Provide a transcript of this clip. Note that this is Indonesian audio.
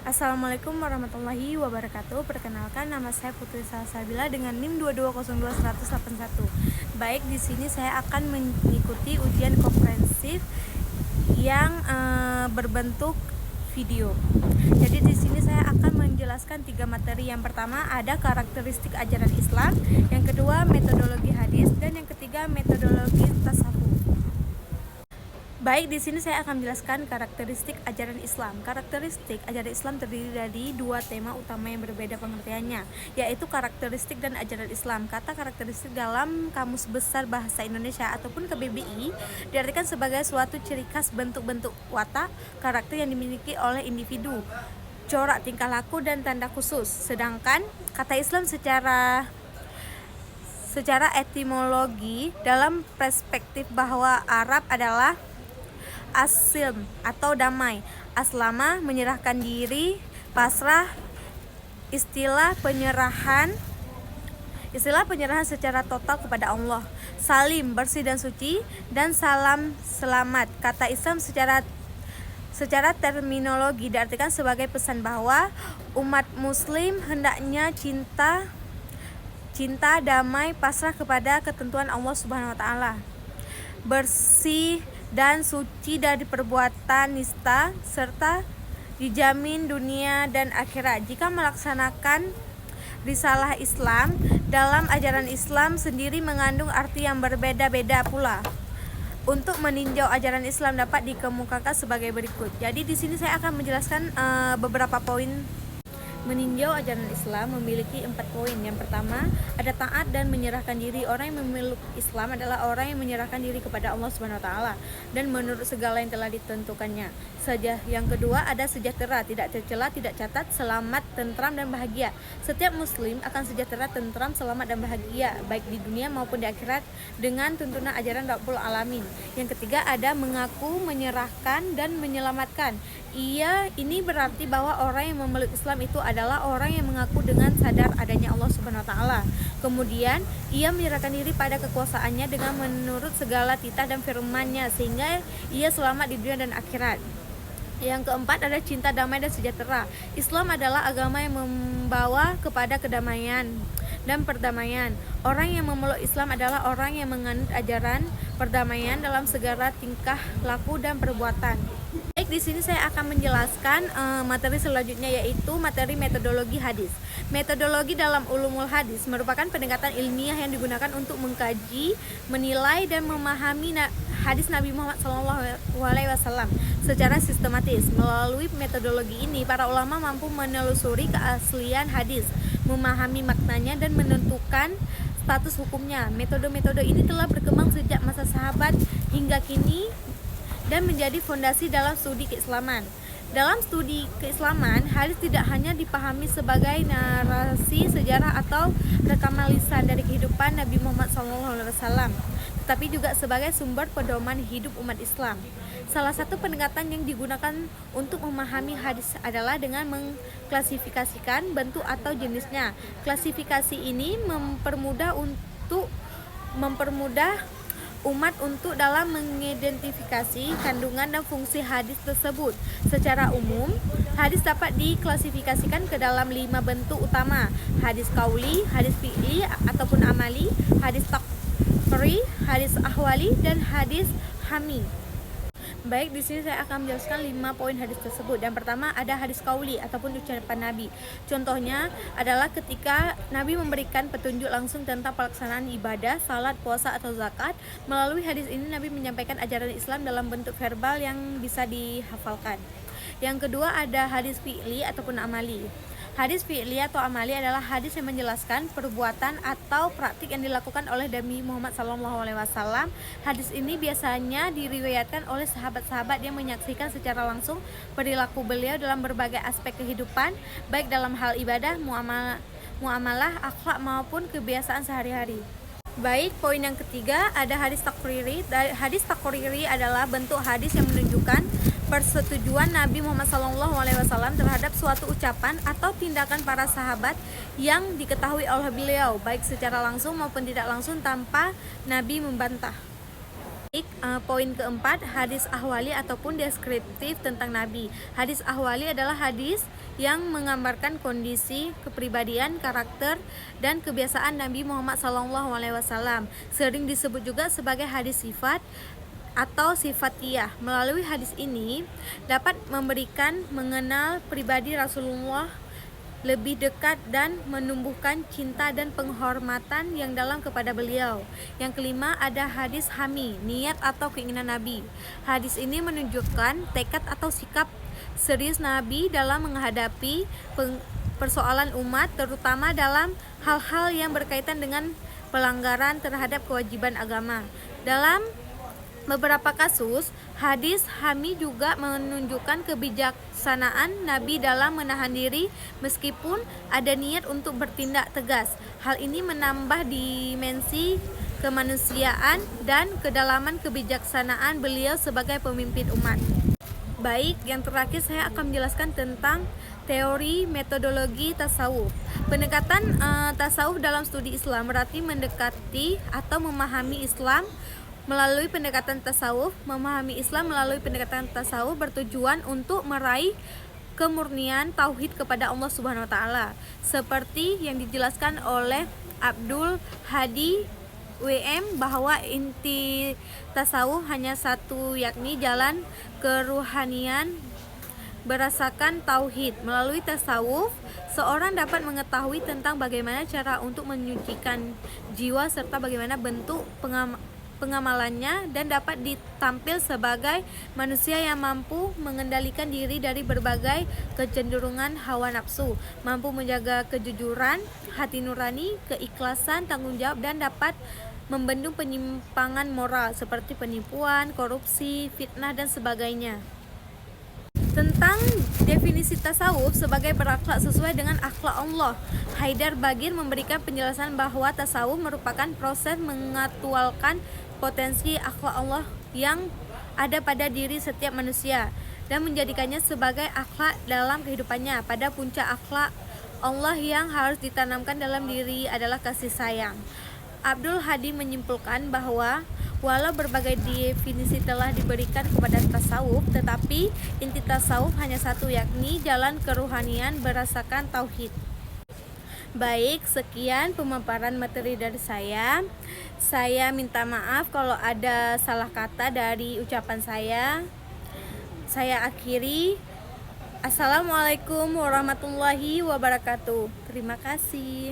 Assalamualaikum warahmatullahi wabarakatuh. Perkenalkan, nama saya Putri Salsabila dengan NIM 2202181. Baik, di sini saya akan mengikuti ujian komprehensif yang berbentuk video. Jadi di sini saya akan menjelaskan 3 materi. Yang pertama ada karakteristik ajaran Islam, yang kedua metodologi hadis, dan yang ketiga metodologi tasawuf. Baik, di sini saya akan menjelaskan karakteristik ajaran Islam. Karakteristik ajaran Islam terdiri dari 2 tema utama yang berbeda pengertiannya, yaitu karakteristik dan ajaran Islam. Kata karakteristik dalam Kamus Besar Bahasa Indonesia ataupun KBBI diartikan sebagai suatu ciri khas bentuk-bentuk watak, karakter yang dimiliki oleh individu, corak tingkah laku dan tanda khusus. Sedangkan kata Islam secara etimologi dalam perspektif bahwa Arab adalah aslim atau damai, aslama menyerahkan diri, pasrah, istilah penyerahan secara total kepada Allah, salim bersih dan suci, dan salam selamat. Kata Islam secara terminologi diartikan sebagai pesan bahwa umat muslim hendaknya cinta, damai, pasrah kepada ketentuan Allah Subhanahu wa taala, bersih dan suci dari perbuatan nista, serta dijamin dunia dan akhirat jika melaksanakan risalah Islam. Dalam ajaran Islam sendiri mengandung arti yang berbeda-beda pula. Untuk meninjau ajaran Islam dapat dikemukakan sebagai berikut. Jadi di sini saya akan menjelaskan beberapa poin. Meninjau ajaran Islam memiliki 4 poin. Yang pertama, ada taat dan menyerahkan diri. Orang yang memeluk Islam adalah orang yang menyerahkan diri kepada Allah Subhanahu wa taala dan menurut segala yang telah ditentukannya. Yang kedua, ada sejahtera, tidak tercela, tidak catat, selamat, tentram dan bahagia. Setiap muslim akan sejahtera, tentram, selamat dan bahagia baik di dunia maupun di akhirat dengan tuntunan ajaran Rabbul Alamin. Yang ketiga, ada mengaku, menyerahkan dan menyelamatkan. Ini berarti bahwa orang yang memeluk Islam itu adalah orang yang mengaku dengan sadar adanya Allah Subhanahu wa taala. Kemudian ia menyerahkan diri pada kekuasaannya dengan menurut segala titah dan firman-Nya sehingga ia selamat di dunia dan akhirat. Yang keempat ada cinta, damai dan sejahtera. Islam adalah agama yang membawa kepada kedamaian dan perdamaian. Orang yang memeluk Islam adalah orang yang menganut ajaran perdamaian dalam segala tingkah laku dan perbuatan. Baik, di sini saya akan menjelaskan materi selanjutnya, yaitu materi metodologi hadis. Metodologi dalam ulumul hadis merupakan pendekatan ilmiah yang digunakan untuk mengkaji, menilai dan memahami hadis Nabi Muhammad SAW secara sistematis. Melalui metodologi ini, para ulama mampu menelusuri keaslian hadis, memahami maknanya dan menentukan status hukumnya. Metode-metode ini telah berkembang sejak masa sahabat hingga kini dan menjadi fondasi dalam studi keislaman. Dalam studi keislaman, hadis tidak hanya dipahami sebagai narasi sejarah atau rekaman lisan dari kehidupan Nabi Muhammad SAW, tetapi juga sebagai sumber pedoman hidup umat Islam. Salah satu pendekatan yang digunakan untuk memahami hadis adalah dengan mengklasifikasikan bentuk atau jenisnya. Klasifikasi ini mempermudah umat untuk dalam mengidentifikasi kandungan dan fungsi hadis tersebut. Secara umum, hadis dapat diklasifikasikan ke dalam 5 bentuk utama: hadis qauli, hadis fi'li ataupun amali, hadis taqriri, hadis ahwali, dan hadis hami. Baik, di sini saya akan menjelaskan 5 poin hadis tersebut. Yang pertama ada hadis qauli ataupun ucapan Nabi. Contohnya adalah ketika Nabi memberikan petunjuk langsung tentang pelaksanaan ibadah, salat, puasa atau zakat. Melalui hadis ini Nabi menyampaikan ajaran Islam dalam bentuk verbal yang bisa dihafalkan. Yang kedua ada hadis fi'li ataupun amali. Hadis fi'li atau amali adalah hadis yang menjelaskan perbuatan atau praktik yang dilakukan oleh Nabi Muhammad SAW. Hadis ini biasanya diriwayatkan oleh sahabat-sahabat yang menyaksikan secara langsung perilaku beliau dalam berbagai aspek kehidupan, baik dalam hal ibadah, muamalah, akhlak maupun kebiasaan sehari-hari. Baik, poin yang ketiga ada hadis taqriri. Hadis taqriri adalah bentuk hadis yang menunjukkan persetujuan Nabi Muhammad SAW terhadap suatu ucapan atau tindakan para sahabat yang diketahui oleh beliau, baik secara langsung maupun tidak langsung tanpa Nabi membantah. Poin keempat, hadis ahwali ataupun deskriptif tentang Nabi. Hadis ahwali adalah hadis yang menggambarkan kondisi, kepribadian, karakter, dan kebiasaan Nabi Muhammad SAW. Sering disebut juga sebagai hadis sifat atau sifatiyah. Melalui hadis ini dapat memberikan mengenal pribadi Rasulullah lebih dekat dan menumbuhkan cinta dan penghormatan yang dalam kepada beliau. Yang kelima, ada hadis hami, niat atau keinginan Nabi. Hadis ini menunjukkan tekad atau sikap serius Nabi dalam menghadapi persoalan umat, terutama dalam hal-hal yang berkaitan dengan pelanggaran terhadap kewajiban agama. Dalam beberapa kasus, hadis hami juga menunjukkan kebijaksanaan Nabi dalam menahan diri meskipun ada niat untuk bertindak tegas. Hal ini menambah dimensi kemanusiaan dan kedalaman kebijaksanaan beliau sebagai pemimpin umat. Baik, yang terakhir saya akan menjelaskan tentang teori metodologi tasawuf. Pendekatan tasawuf dalam studi Islam berarti mendekati atau memahami Islam melalui pendekatan tasawuf. Memahami Islam melalui pendekatan tasawuf bertujuan untuk meraih kemurnian tauhid kepada Allah Subhanahu wa taala. Seperti yang dijelaskan oleh Abdul Hadi WM bahwa inti tasawuf hanya satu, yakni jalan keruhanian berdasarkan tauhid. Melalui tasawuf, seorang dapat mengetahui tentang bagaimana cara untuk menyucikan jiwa serta bagaimana bentuk pengamalannya, dan dapat ditampil sebagai manusia yang mampu mengendalikan diri dari berbagai kecenderungan hawa nafsu, mampu menjaga kejujuran, hati nurani, keikhlasan, tanggung jawab, dan dapat membendung penyimpangan moral seperti penipuan, korupsi, fitnah, dan sebagainya. Tentang definisi tasawuf sebagai berakhlak sesuai dengan akhlak Allah, Haidar Bagir memberikan penjelasan bahwa tasawuf merupakan proses mengaktualkan potensi akhlak Allah yang ada pada diri setiap manusia dan menjadikannya sebagai akhlak dalam kehidupannya. Pada puncak akhlak Allah yang harus ditanamkan dalam diri adalah kasih sayang. Abdul Hadi menyimpulkan bahwa walau berbagai definisi telah diberikan kepada tasawuf, tetapi inti tasawuf hanya satu, yakni jalan keruhanian berdasarkan tauhid. Baik, sekian pemaparan materi dari saya. Saya minta maaf kalau ada salah kata dari ucapan saya. Saya akhiri. Assalamualaikum warahmatullahi wabarakatuh. Terima kasih.